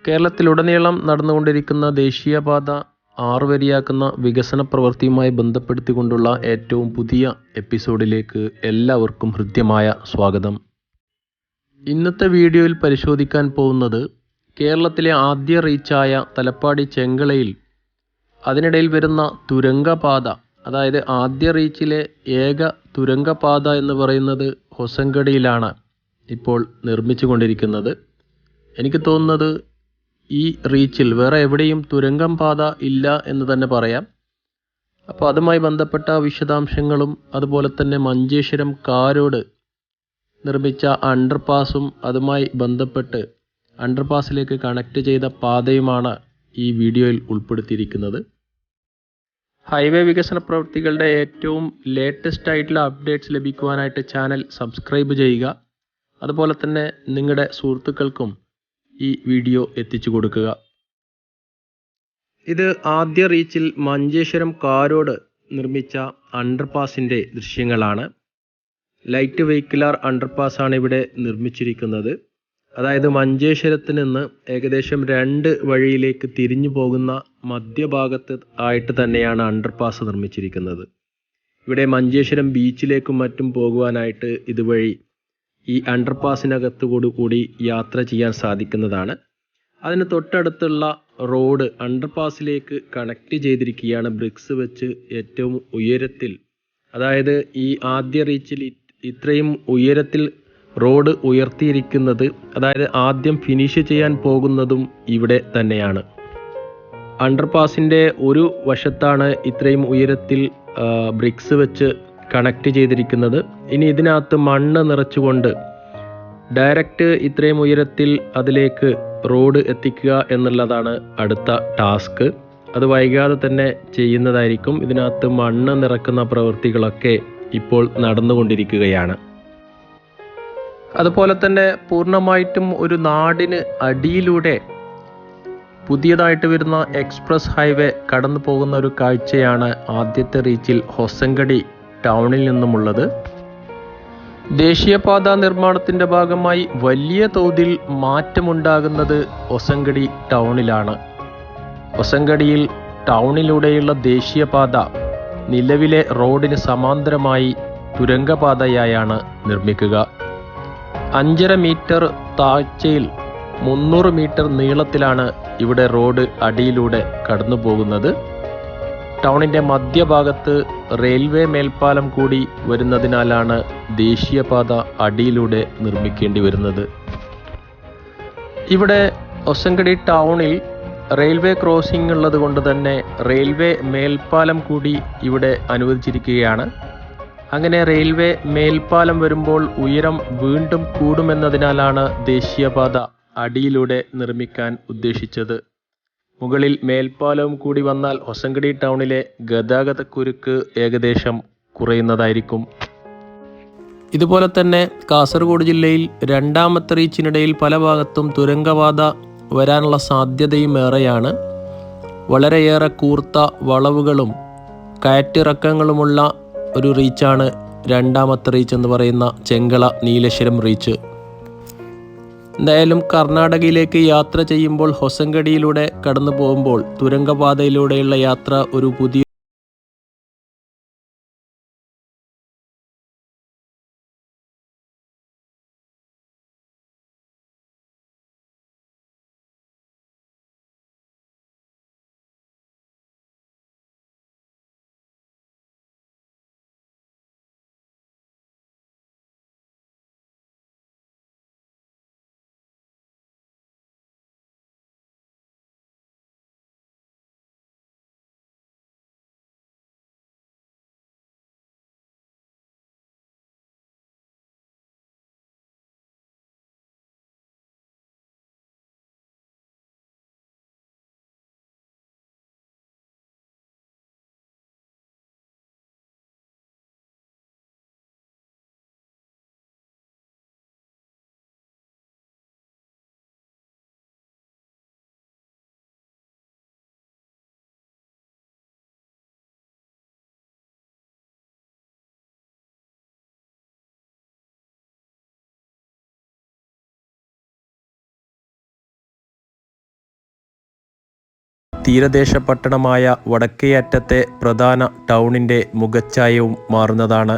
കേരളത്തിലുടനീളം നടന്നുകൊണ്ടിരിക്കുന്ന ദേശീയപാത 6 വരിയാക്കുന്ന വികസന പ്രവൃത്തിയുമായി ബന്ധപ്പെടുത്തിക്കൊണ്ടുള്ള ഏറ്റവും പുതിയ എപ്പിസോഡിലേക്ക് എല്ലാവർക്കും ഹൃദ്യമായ സ്വാഗതം. ഇന്നത്തെ വീഡിയോയിൽ പരിശോധിക്കാൻ പോകുന്നത് കേരളത്തിലെ ആദ്യ റീച്ചായ തലപ്പാടി ചെങ്കളയിൽ അതിനിടയിൽ വരുന്ന തുരങ്കപാത, അതായത് ആദ്യ റീച്ചിലെ ഏക തുരങ്കപാത എന്ന് പറയുന്നത് ഹൊസങ്കടിയിലാണ് ഇപ്പോൾ നിർമ്മിച്ചു കൊണ്ടിരിക്കുന്നത്. എനിക്ക് തോന്നുന്നത് ഈ റീച്ചിൽ വേറെ എവിടെയും തുരങ്കം പാത ഇല്ല എന്ന് തന്നെ പറയാം. അപ്പോൾ അതുമായി ബന്ധപ്പെട്ട വിശദാംശങ്ങളും അതുപോലെ തന്നെ മഞ്ചേശ്വരം കാരോട് നിർമ്മിച്ച അണ്ടർപാസും അതുമായി ബന്ധപ്പെട്ട് അണ്ടർപാസിലേക്ക് കണക്ട് ചെയ്ത പാതയുമാണ് ഈ വീഡിയോയിൽ ഉൾപ്പെടുത്തിയിരിക്കുന്നത്. ഹൈവേ വികസന പ്രവൃത്തികളുടെ ഏറ്റവും ലേറ്റസ്റ്റ് ആയിട്ടുള്ള അപ്ഡേറ്റ്സ് ലഭിക്കുവാനായിട്ട് ചാനൽ സബ്സ്ക്രൈബ് ചെയ്യുക. അതുപോലെ തന്നെ നിങ്ങളുടെ സുഹൃത്തുക്കൾക്കും ഈ വീഡിയോ എത്തിച്ചു കൊടുക്കുക. ഇത് ആദ്യ റീച്ചിൽ മഞ്ചേശ്വരം കാരോട് നിർമ്മിച്ച അണ്ടർപാസിൻ്റെ ദൃശ്യങ്ങളാണ്. ലൈറ്റ് വെഹിക്കുലാർ അണ്ടർപാസാണ് ഇവിടെ നിർമ്മിച്ചിരിക്കുന്നത്. അതായത് മഞ്ചേശ്വരത്ത് നിന്ന് ഏകദേശം 2 വഴിയിലേക്ക് തിരിഞ്ഞു പോകുന്ന മധ്യഭാഗത്ത് ആയിട്ട് തന്നെയാണ് അണ്ടർപാസ് നിർമ്മിച്ചിരിക്കുന്നത്. ഇവിടെ മഞ്ചേശ്വരം ബീച്ചിലേക്കും മറ്റും പോകുവാനായിട്ട് ഇതുവഴി ഈ അണ്ടർപാസിനകത്തുകൂടി യാത്ര ചെയ്യാൻ സാധിക്കുന്നതാണ്. അതിന് തൊട്ടടുത്തുള്ള റോഡ് അണ്ടർപാസിലേക്ക് കണക്ട് ചെയ്തിരിക്കുകയാണ് ബ്രിക്സ് വെച്ച് ഏറ്റവും ഉയരത്തിൽ. അതായത് ഈ ആദ്യ റീച്ചിൽ ഇത്രയും ഉയരത്തിൽ റോഡ് ഉയർത്തിയിരിക്കുന്നത്, അതായത് ആദ്യം ഫിനിഷ് ചെയ്യാൻ പോകുന്നതും ഇവിടെ തന്നെയാണ്. അണ്ടർപാസിൻ്റെ ഒരു വശത്താണ് ഇത്രയും ഉയരത്തിൽ ബ്രിക്സ് വെച്ച് കണക്ട് ചെയ്തിരിക്കുന്നത്. ഇനി ഇതിനകത്ത് മണ്ണ് നിറച്ചുകൊണ്ട് ഡയറക്റ്റ് ഇത്രയും ഉയരത്തിൽ അതിലേക്ക് റോഡ് എത്തിക്കുക എന്നുള്ളതാണ് അടുത്ത ടാസ്ക്. അത് വൈകാതെ തന്നെ ചെയ്യുന്നതായിരിക്കും. ഇതിനകത്ത് മണ്ണ് നിറക്കുന്ന പ്രവൃത്തികളൊക്കെ ഇപ്പോൾ നടന്നുകൊണ്ടിരിക്കുകയാണ്. അതുപോലെ തന്നെ പൂർണ്ണമായിട്ടും ഒരു നാടിന് അടിയിലൂടെ പുതിയതായിട്ട് വരുന്ന എക്സ്പ്രസ് ഹൈവേ കടന്നു പോകുന്ന ഒരു കാഴ്ചയാണ് ആദ്യത്തെ റീച്ചിൽ ഹൊസങ്കടി ടൗണിൽ നിന്നുമുള്ളത്. ദേശീയപാത നിർമ്മാണത്തിൻ്റെ ഭാഗമായി വലിയ തോതിൽ മാറ്റമുണ്ടാകുന്നത് ഹൊസങ്കടി ടൗണിലാണ്. ഹൊസങ്കടിയിൽ ടൗണിലൂടെയുള്ള ദേശീയപാത നിലവിലെ റോഡിന് സമാന്തരമായി തുരങ്കപാതയായാണ് നിർമ്മിക്കുക. 5.5 മീറ്റർ താഴ്ചയിൽ 300 മീറ്റർ നീളത്തിലാണ് ഇവിടെ റോഡ് അടിയിലൂടെ കടന്നു പോകുന്നത്. ടൗണിൻ്റെ മധ്യഭാഗത്ത് റെയിൽവേ മേൽപ്പാലം കൂടി വരുന്നതിനാലാണ് ദേശീയപാത അടിയിലൂടെ നിർമ്മിക്കേണ്ടി വരുന്നത്. ഇവിടെ ഹൊസങ്കടി ടൗണിൽ റെയിൽവേ ക്രോസിംഗ് ഉള്ളത് കൊണ്ട് തന്നെ റെയിൽവേ മേൽപ്പാലം കൂടി ഇവിടെ അനുവദിച്ചിരിക്കുകയാണ്. അങ്ങനെ റെയിൽവേ മേൽപ്പാലം വരുമ്പോൾ ഉയരം വീണ്ടും കൂടുമെന്നതിനാലാണ് ദേശീയപാത അടിയിലൂടെ നിർമ്മിക്കാൻ ഉദ്ദേശിച്ചത്. മുകളിൽ മേൽപ്പാലവും കൂടി വന്നാൽ ഹൊസങ്കടി ടൗണിലെ ഗതാഗതക്കുരുക്ക് ഏകദേശം കുറയുന്നതായിരിക്കും. ഇതുപോലെ തന്നെ കാസർഗോഡ് ജില്ലയിൽ 2ാമത്തെ റീച്ചിനിടയിൽ പല ഭാഗത്തും തുരങ്കപാത വരാനുള്ള സാധ്യതയും ഏറെയാണ്. വളരെയേറെ കൂർത്ത വളവുകളും കയറ്റിറക്കങ്ങളുമുള്ള ഒരു റീച്ചാണ് 2ാമത്തെ റീച്ച് എന്ന് പറയുന്ന ചെങ്കള നീലേശ്വരം റീച്ച്. എന്തായാലും കർണാടകയിലേക്ക് യാത്ര ചെയ്യുമ്പോൾ ഹൊസങ്കടിയിലൂടെ കടന്നു പോകുമ്പോൾ തുരങ്കപാതയിലൂടെയുള്ള യാത്ര ഒരു പുതിയ തീരദേശ പട്ടണമായ വടക്കേയറ്റത്തെ പ്രധാന ടൗണിൻ്റെ മുഖച്ഛായയും മാറുന്നതാണ്.